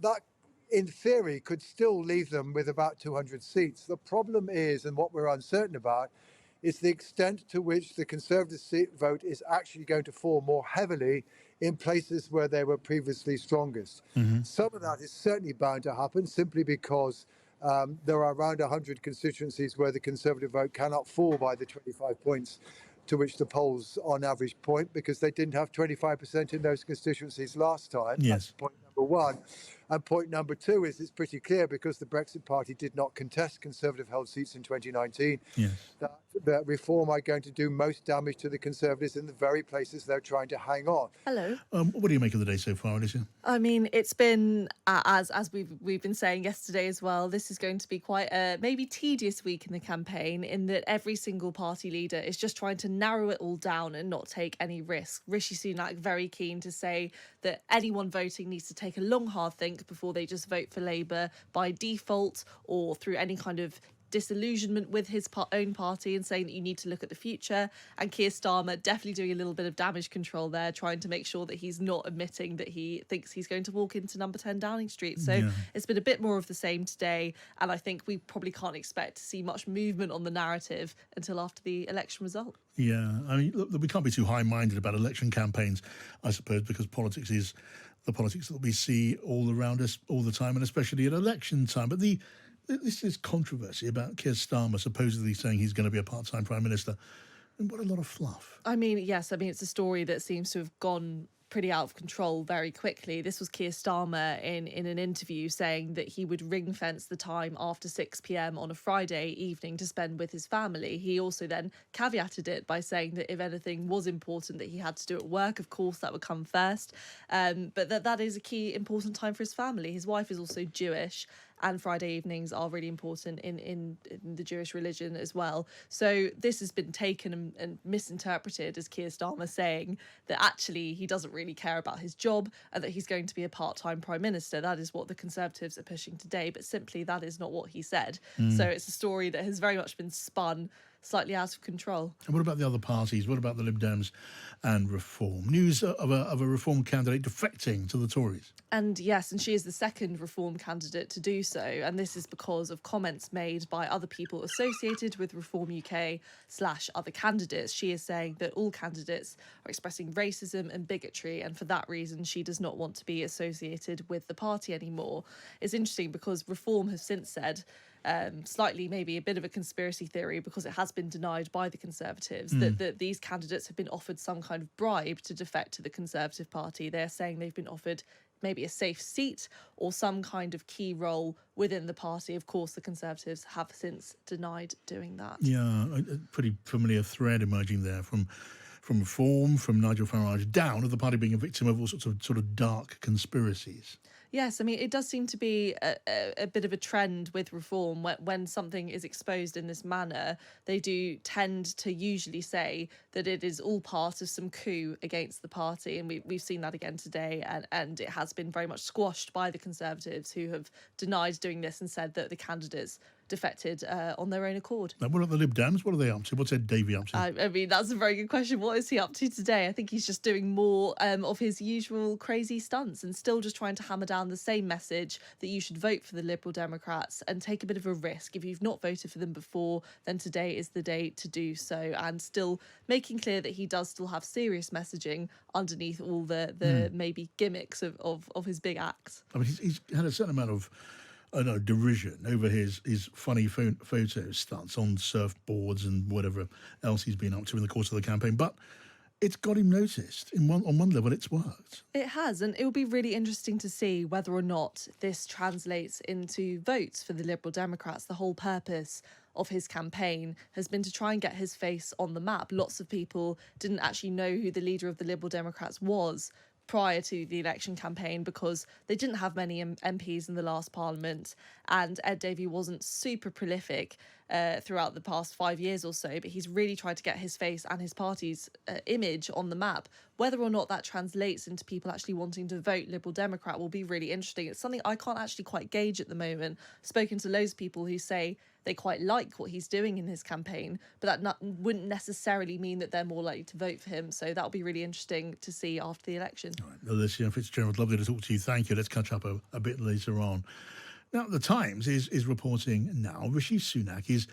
that, in theory, could still leave them with about 200 seats. The problem is, and what we're uncertain about, is the extent to which the Conservative seat vote is actually going to fall more heavily in places where they were previously strongest. Mm-hmm. Some of that is certainly bound to happen simply because there are around 100 constituencies where the Conservative vote cannot fall by the 25 points to which the polls on average point, because they didn't have 25% in those constituencies last time. Yes. That's point number one. And point number two is it's pretty clear, because the Brexit Party did not contest Conservative held seats in 2019, Yes. that Reform are going to do most damage to the Conservatives in the very places they're trying to hang on. Hello. What do you make of the day so far, Alicia? I mean, it's been, as we've been saying yesterday as well, this is going to be quite a maybe tedious week in the campaign, in that every single party leader is just trying to narrow it all down and not take any risk. Rishi Sunak very keen to say that anyone voting needs to take a long, hard think before they just vote for Labour by default or through any kind of disillusionment with his own party, and saying that you need to look at the future. And Keir Starmer definitely doing a little bit of damage control there, trying to make sure that he's not admitting that he thinks he's going to walk into number 10 Downing Street. So It's been a bit more of the same today, and I think we probably can't expect to see much movement on the narrative until after the election result. Yeah, I mean, look, we can't be too high-minded about election campaigns, I suppose, because politics is the politics that we see all around us all the time, and especially at election time. But this is controversy about Keir Starmer supposedly saying he's going to be a part-time Prime Minister. And what a lot of fluff. I mean, yes, I mean, it's a story that seems to have gone pretty out of control very quickly. This was Keir Starmer in an interview saying that he would ring fence the time after 6 p.m. on a Friday evening to spend with his family. He also then caveated it by saying that if anything was important that he had to do at work, of course that would come first, but that is a key important time for his family. His wife is also Jewish, and Friday evenings are really important in the Jewish religion as well. So this has been taken and misinterpreted as Keir Starmer saying that actually he doesn't really care about his job and that he's going to be a part-time Prime Minister. That is what the Conservatives are pushing today, but simply that is not what he said. So it's a story that has very much been spun slightly out of control. And what about the other parties? What about the Lib Dems and Reform? News of a Reform candidate defecting to the Tories. And yes, and she is the second Reform candidate to do so. And this is because of comments made by other people associated with Reform UK / other candidates. She is saying that all candidates are expressing racism and bigotry, and for that reason, she does not want to be associated with the party anymore. It's interesting because Reform have since said, slightly maybe a bit of a conspiracy theory, because it has been denied by the Conservatives that these candidates have been offered some kind of bribe to defect to the Conservative Party. They're saying they've been offered maybe a safe seat or some kind of key role within the party. Of course, the Conservatives have since denied doing that. Yeah, a pretty familiar thread emerging there from Reform, from Nigel Farage down, of the party being a victim of all sorts of sort of dark conspiracies. Yes, I mean, it does seem to be a bit of a trend with Reform. When something is exposed in this manner, they do tend to usually say that it is all part of some coup against the party. And we've seen that again today. And it has been very much squashed by the Conservatives, who have denied doing this and said that the candidates defected on their own accord. Now, what are the Lib Dems? What are they up to? What's Ed Davey up to? I mean, that's a very good question. What is he up to today? I think he's just doing more of his usual crazy stunts and still just trying to hammer down the same message that you should vote for the Liberal Democrats and take a bit of a risk. If you've not voted for them before, then today is the day to do so, and still making clear that he does still have serious messaging underneath all the maybe gimmicks of his big acts. I mean, he's had a certain amount of derision over his funny photo stunts on surfboards and whatever else he's been up to in the course of the campaign. But it's got him noticed. On one level, it's worked. It has, and it will be really interesting to see whether or not this translates into votes for the Liberal Democrats. The whole purpose of his campaign has been to try and get his face on the map. Lots of people didn't actually know who the leader of the Liberal Democrats was prior to the election campaign because they didn't have many MPs in the last parliament, and Ed Davey wasn't super prolific throughout the past 5 years or so, but he's really tried to get his face and his party's image on the map. Whether or not that translates into people actually wanting to vote Liberal Democrat will be really interesting. It's something I can't actually quite gauge at the moment. I've spoken to loads of people who say they quite like what he's doing in his campaign, but that wouldn't necessarily mean that they're more likely to vote for him. So that'll be really interesting to see after the election. All right, Alicia Fitzgerald, lovely to talk to you. Thank you. Let's catch up a bit later on. Now, The Times is reporting now Rishi Sunak is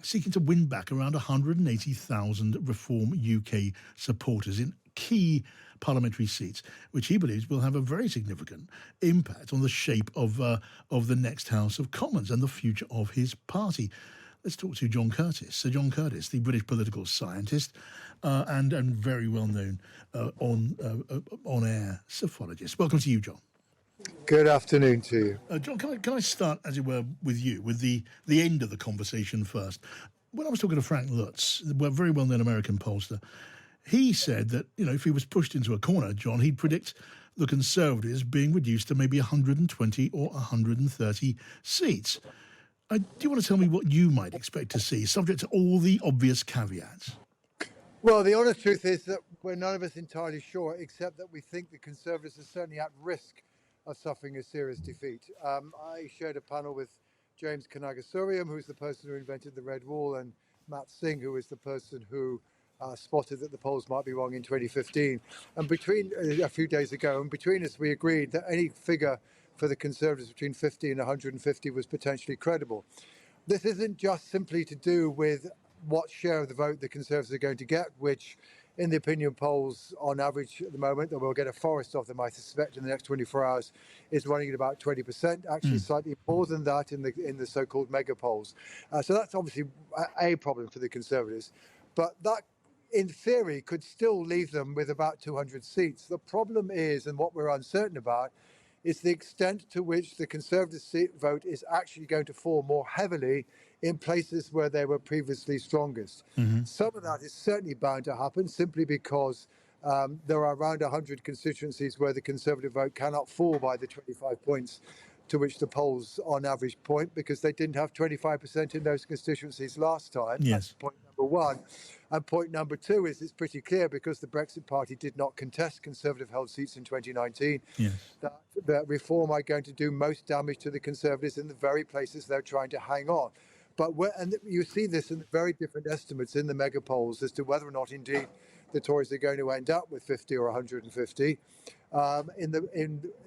seeking to win back around 180,000 Reform UK supporters in key parliamentary seats, which he believes will have a very significant impact on the shape of the next House of Commons and the future of his party. Let's talk to John Curtice. Sir John Curtice, the British political scientist and very well known on-air psephologist. Welcome to you, John. Good afternoon to you. John, can I start, as it were, with you, with the end of the conversation first? When I was talking to Frank Lutz, the very well-known American pollster, he said that, if he was pushed into a corner, John, he'd predict the Conservatives being reduced to maybe 120 or 130 seats. Do you want to tell me what you might expect to see, subject to all the obvious caveats? Well, the honest truth is that we're none of us entirely sure, except that we think the Conservatives are certainly at risk of suffering a serious defeat. I shared a panel with James Kanagasuriam, who's the person who invented the Red Wall, and Matt Singh, who is the person who spotted that the polls might be wrong in 2015. And a few days ago, and between us, we agreed that any figure for the Conservatives between 50 and 150 was potentially credible. This isn't just simply to do with what share of the vote the Conservatives are going to get, which in the opinion polls on average at the moment, and we'll get a forest of them, I suspect, in the next 24 hours, is running at about 20%, actually slightly more than that in the so-called mega polls. So that's obviously a problem for the Conservatives. But that, in theory, could still leave them with about 200 seats. The problem is, and what we're uncertain about, is the extent to which the Conservative vote is actually going to fall more heavily in places where they were previously strongest. Some of that is certainly bound to happen simply because there are around 100 constituencies where the Conservative vote cannot fall by the 25 points to which the polls on average point, because they didn't have 25% in those constituencies last time. Yes. That's point number one. And point number two is it's pretty clear, because the Brexit Party did not contest Conservative-held seats in 2019, that Reform are going to do most damage to the Conservatives in the very places they're trying to hang on. And you see this in very different estimates in the mega polls as to whether or not indeed the Tories are going to end up with 50 or 150.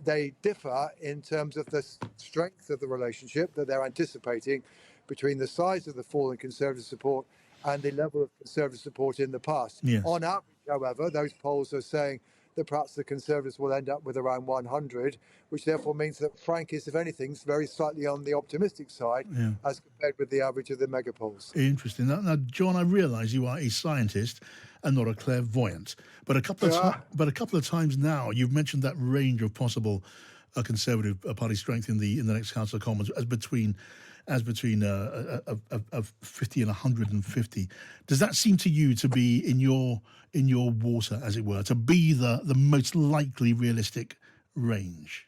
They differ in terms of the strength of the relationship that they're anticipating between the size of the fall in Conservative support and the level of Conservative support in the past. Yes. On average, however, those polls are saying that perhaps the Conservatives will end up with around 100, which therefore means that Frank is, if anything, very slightly on the optimistic side as compared with the average of the mega polls. Interesting. Now, John, I realise you are a scientist and not a clairvoyant, but a couple of times now you've mentioned that range of possible Conservative Party strength in the next House of Commons as between 50 and 150. Does that seem to you to be in your water, as it were, to be the most likely realistic range?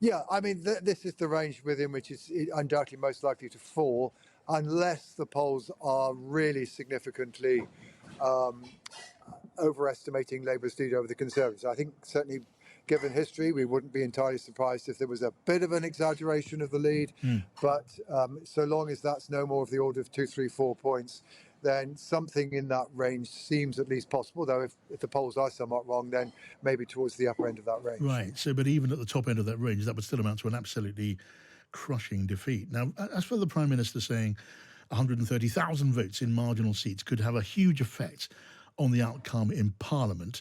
Yeah, I mean, this is the range within which it's undoubtedly most likely to fall, unless the polls are really significantly overestimating Labour's lead over the Conservatives. I think certainly, given history, we wouldn't be entirely surprised if there was a bit of an exaggeration of the lead. But so long as that's no more of the order of 2, 3, 4 points, then something in that range seems at least possible. Though if the polls are somewhat wrong, then maybe towards the upper end of that range. Right. So, but even at the top end of that range, that would still amount to an absolutely crushing defeat. Now, as for the Prime Minister saying 130,000 votes in marginal seats could have a huge effect on the outcome in Parliament,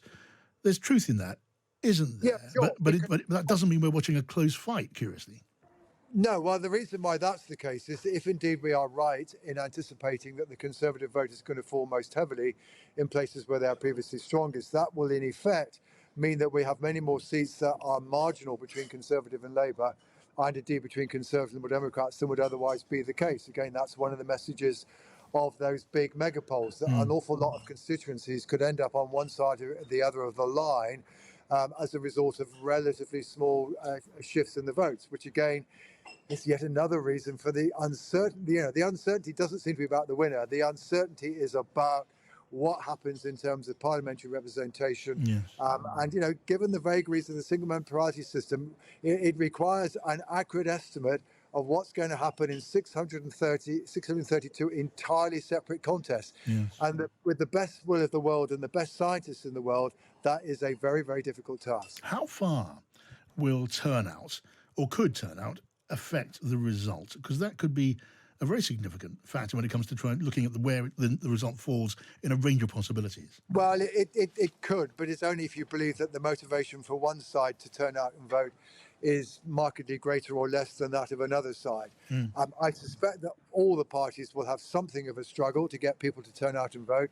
there's truth in that, isn't there? Yeah, sure. But that doesn't mean we're watching a close fight, curiously. No, well, the reason why that's the case is that if indeed we are right in anticipating that the Conservative vote is going to fall most heavily in places where they are previously strongest, that will in effect mean that we have many more seats that are marginal between Conservative and Labour, and indeed between Conservative and Liberal Democrats, than would otherwise be the case. Again, that's one of the messages of those big mega polls, that an awful lot of constituencies could end up on one side or the other of the line, as a result of relatively small shifts in the votes, which again is yet another reason for the uncertainty. The uncertainty doesn't seem to be about the winner. The uncertainty is about what happens in terms of parliamentary representation. Yes. And, given the vagaries of the single member party system, it requires an accurate estimate of what's going to happen in 632 entirely separate contests. Yes. And with the best will of the world and the best scientists in the world, that is a very, very difficult task. How far will turnout, or could turnout, affect the result? Because that could be a very significant factor when it comes to looking at where the result falls in a range of possibilities. Well, it could, but it's only if you believe that the motivation for one side to turn out and vote is markedly greater or less than that of another side. I suspect that all the parties will have something of a struggle to get people to turn out and vote,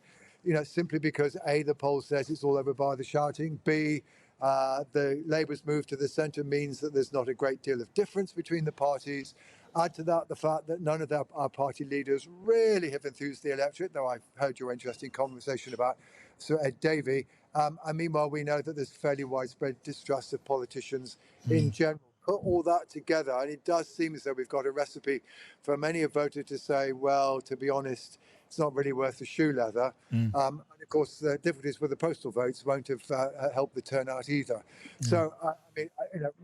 simply because A, the poll says it's all over by the shouting, B, the Labour's move to the centre means that there's not a great deal of difference between the parties. Add to that the fact that none of our party leaders really have enthused the electorate, though I've heard your interesting conversation about Sir Ed Davey. And meanwhile, we know that there's fairly widespread distrust of politicians in general. Put all that together, and it does seem as though we've got a recipe for many a voter to say, well, to be honest, it's not really worth the shoe leather. And of course, the difficulties with the postal votes won't have helped the turnout either. So,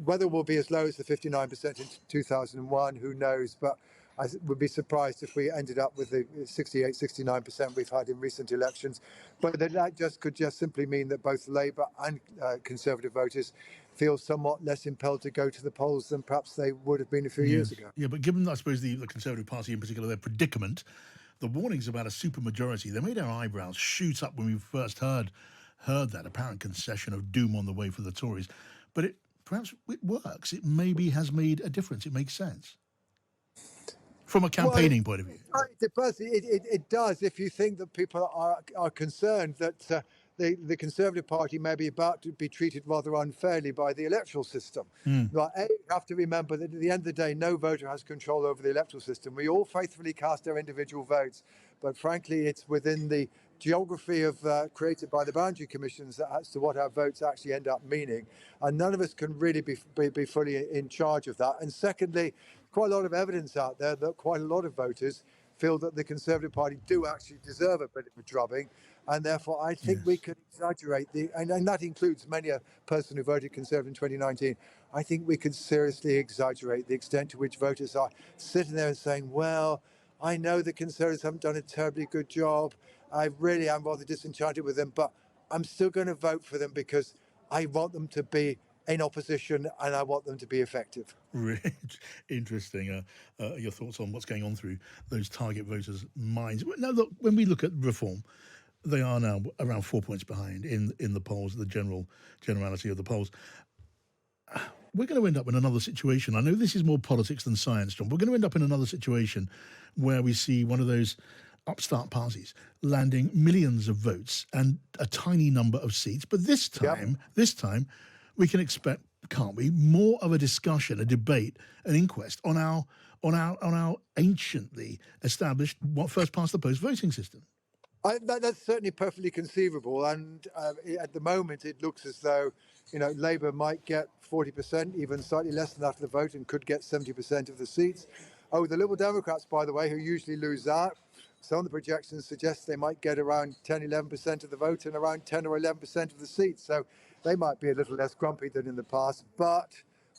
whether we'll be as low as the 59% in 2001, who knows? But I would be surprised if we ended up with the 68, 69% we've had in recent elections. But that could simply mean that both Labour and Conservative voters feel somewhat less impelled to go to the polls than perhaps they would have been a few years ago. Yeah, but given, I suppose, the Conservative Party in particular, their predicament, the warnings about a supermajority, they made our eyebrows shoot up when we first heard that apparent concession of doom on the way for the Tories. But perhaps it works. It maybe has made a difference. It makes sense from a campaigning point of view. It does. If you think that people are concerned that the Conservative Party may be about to be treated rather unfairly by the electoral system. Well, you have to remember that at the end of the day, no voter has control over the electoral system. We all faithfully cast our individual votes, but frankly, it's within the geography of created by the boundary commissions as to what our votes actually end up meaning, and none of us can really be fully in charge of that. And secondly, quite a lot of evidence out there that quite a lot of voters feel that the Conservative Party do actually deserve a bit of a drubbing, and therefore I think we could exaggerate and that includes many a person who voted Conservative in 2019. I think we could seriously exaggerate the extent to which voters are sitting there and saying, well, I know the Conservatives haven't done a terribly good job. I really am rather disenchanted with them, but I'm still going to vote for them because I want them to be in opposition and I want them to be effective. Really interesting. Your thoughts on what's going on through those target voters' minds. Now, look, when we look at reform, they are now around 4 points behind in the polls, the generality of the polls. We're going to end up in another situation. I know this is more politics than science, John. We're going to end up in another situation where we see one of those upstart parties landing millions of votes and a tiny number of seats. But this time, we can expect, can't we, more of a discussion, a debate, an inquest on our anciently established first past the post voting system. That's certainly perfectly conceivable, and at the moment it looks as though Labour might get 40%, even slightly less than that of the vote, and could get 70% of the seats. Oh, the Liberal Democrats, by the way, who usually lose out, some of the projections suggest they might get around 10, 11% of the vote and around 10 or 11% of the seats. So they might be a little less grumpy than in the past, but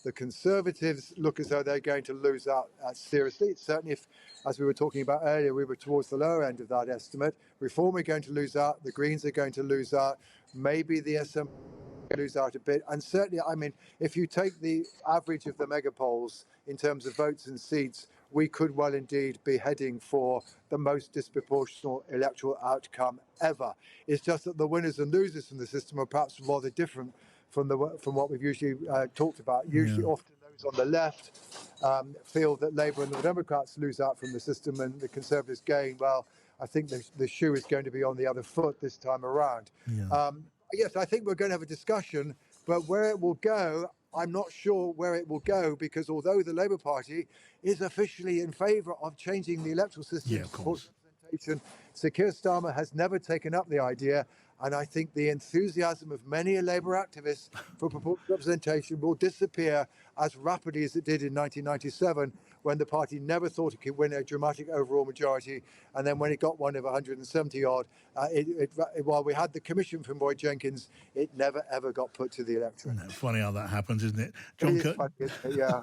the Conservatives look as though they're going to lose out seriously. Certainly if, as we were talking about earlier, we were towards the lower end of that estimate. Reform are going to lose out, the Greens are going to lose out, maybe the SNP lose out a bit. And certainly, I mean, if you take the average of the mega polls in terms of votes and seats, we could well indeed be heading for the most disproportional electoral outcome ever. It's just that the winners and losers from the system are perhaps rather different from what we've usually talked about. Usually, often those on the left feel that Labour and the Democrats lose out from the system and the Conservatives gain. Well, I think the shoe is going to be on the other foot this time around. Yes, I think we're going to have a discussion, but where it will go, I'm not sure where it will go, because although the Labour Party is officially in favour of changing the electoral system to support representation, Sir Keir Starmer has never taken up the idea, And I think the enthusiasm of many Labour activists for proportional representation will disappear as rapidly as it did in 1997, when the party never thought it could win a dramatic overall majority. And then when it got one of 170 odd, while we had the commission from Roy Jenkins, it never, ever got put to the electorate. Funny how that happens, isn't it? It is funny, isn't it? Yeah.